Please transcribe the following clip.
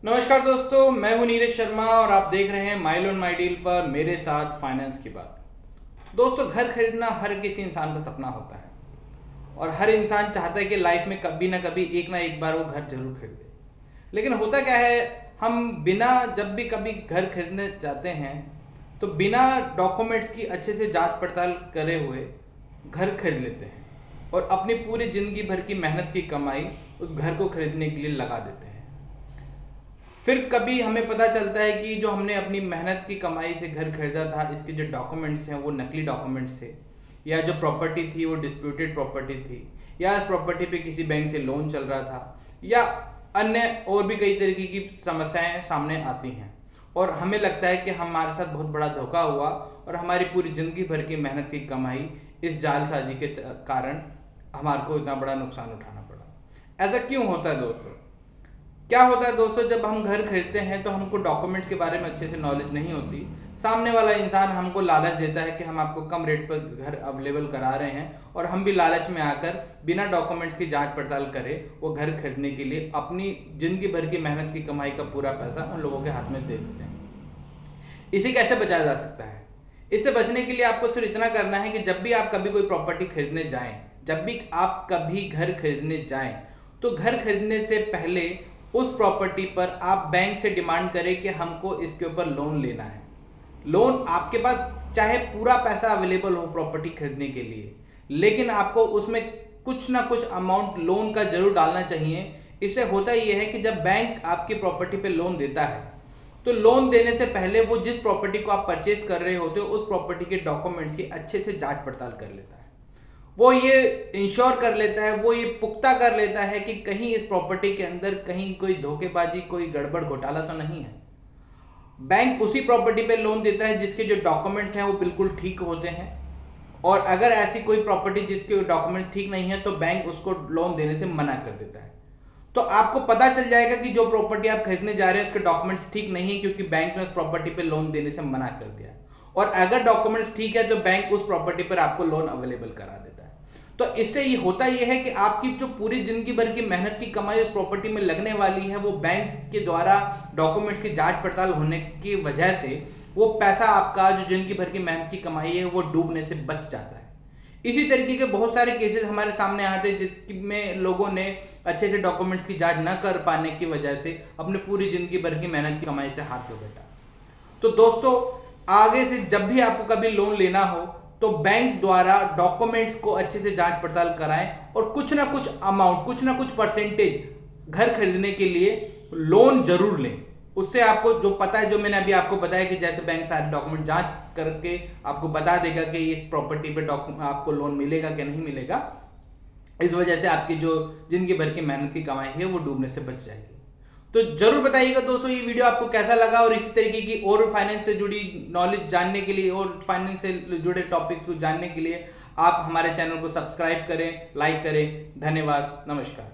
नमस्कार दोस्तों, मैं हूं नीरज शर्मा और आप देख रहे हैं माई लोन माई डील पर मेरे साथ फाइनेंस की बात। दोस्तों, घर खरीदना हर किसी इंसान का सपना होता है और हर इंसान चाहता है कि लाइफ में कभी ना एक बार वो घर जरूर खरीदे। लेकिन होता क्या है, हम बिना जब भी कभी घर खरीदने जाते हैं तो बिना डॉक्यूमेंट्स की अच्छे से जांच पड़ताल करे हुए घर खरीद लेते हैं और अपनी पूरी जिंदगी भर की मेहनत की कमाई उस घर को खरीदने के लिए लगा देते हैं। फिर कभी हमें पता चलता है कि जो हमने अपनी मेहनत की कमाई से घर खरीदा था, इसके जो डॉक्यूमेंट्स हैं वो नकली डॉक्यूमेंट्स थे, या जो प्रॉपर्टी थी वो डिस्प्यूटेड प्रॉपर्टी थी, या इस प्रॉपर्टी पे किसी बैंक से लोन चल रहा था, या अन्य और भी कई तरीके की समस्याएं सामने आती हैं और हमें लगता है कि हमारे साथ बहुत बड़ा धोखा हुआ और हमारी पूरी जिंदगी भर की मेहनत की कमाई इस जालसाजी के कारण हमारे को इतना बड़ा नुकसान उठाना पड़ा। ऐसा क्यों होता है दोस्तों? क्या होता है दोस्तों, जब हम घर खरीदते हैं तो हमको डॉक्यूमेंट्स के बारे में अच्छे से नॉलेज नहीं होती। सामने वाला इंसान हमको लालच देता है कि हम आपको कम रेट पर घर अवेलेबल करा रहे हैं और हम भी लालच में आकर बिना डॉक्यूमेंट्स की जांच पड़ताल करे वो घर खरीदने के लिए अपनी जिंदगी भर की मेहनत की कमाई का पूरा पैसा उन लोगों के हाथ में दे देते हैं। इसे कैसे बचाया जा सकता है? इससे बचने के लिए आपको सिर्फ इतना करना है कि जब भी आप कभी कोई प्रॉपर्टी खरीदने जाएं, जब भी आप कभी घर खरीदने जाएं, तो घर खरीदने से पहले उस प्रॉपर्टी पर आप बैंक से डिमांड करें कि हमको इसके ऊपर लोन लेना है। लोन आपके पास चाहे पूरा पैसा अवेलेबल हो प्रॉपर्टी खरीदने के लिए, लेकिन आपको उसमें कुछ ना कुछ अमाउंट लोन का जरूर डालना चाहिए। इससे होता यह है कि जब बैंक आपकी प्रॉपर्टी पे लोन देता है तो लोन देने से पहले वो जिस प्रॉपर्टी को आप परचेज कर रहे होते हो उस प्रॉपर्टी के डॉक्यूमेंट्स की अच्छे से जांच पड़ताल कर लेता है। वो ये इंश्योर कर लेता है, वो ये पुख्ता कर लेता है कि कहीं इस प्रॉपर्टी के अंदर कहीं कोई धोखेबाजी, कोई गड़बड़ घोटाला तो नहीं है। बैंक उसी प्रॉपर्टी पे लोन देता है जिसके जो डॉक्यूमेंट्स हैं वो बिल्कुल ठीक होते हैं, और अगर ऐसी कोई प्रॉपर्टी जिसके डॉक्यूमेंट ठीक नहीं है तो बैंक उसको लोन देने से मना कर देता है। तो आपको पता चल जाएगा कि जो प्रॉपर्टी आप खरीदने जा रहे हैं उसके डॉक्यूमेंट्स ठीक नहीं है, क्योंकि बैंक ने उस प्रॉपर्टी पे लोन देने से मना कर दिया। और अगर डॉक्यूमेंट्स ठीक है तो बैंक उस प्रॉपर्टी पर आपको लोन अवेलेबल करा देता है। तो इससे ये होता यह है कि आपकी जो पूरी जिंदगी भर की मेहनत की कमाई उस प्रॉपर्टी में लगने वाली है, वो बैंक के द्वारा डॉक्यूमेंट्स की जांच पड़ताल होने की वजह से वो पैसा आपका जो जिंदगी भर की मेहनत की कमाई है वो डूबने से बच जाता है। इसी तरीके के बहुत सारे केसेस हमारे सामने आते हैं जिसमें लोगों ने अच्छे से डॉक्यूमेंट्स की जांच न कर पाने की वजह से अपने पूरी जिंदगी भर की मेहनत की कमाई से हाथ धो बैठा। तो दोस्तों, आगे से जब भी आपको कभी लोन लेना हो तो बैंक द्वारा डॉक्यूमेंट्स को अच्छे से जांच पड़ताल कराएं और कुछ ना कुछ अमाउंट, कुछ ना कुछ परसेंटेज घर खरीदने के लिए लोन जरूर लें। उससे आपको जो पता है, जो मैंने अभी आपको बताया कि जैसे बैंक सारे डॉक्यूमेंट जांच करके आपको बता देगा कि इस प्रॉपर्टी पे आपको लोन मिलेगा कि नहीं मिलेगा, इस वजह से आपकी जो जिंदगी भर की मेहनत की कमाई है वो डूबने से बच जाएगी। तो जरूर बताइएगा दोस्तों ये वीडियो आपको कैसा लगा, और इसी तरीके की और फाइनेंस से जुड़ी नॉलेज जानने के लिए और फाइनेंस से जुड़े टॉपिक्स को जानने के लिए आप हमारे चैनल को सब्सक्राइब करें, लाइक करें। धन्यवाद, नमस्कार।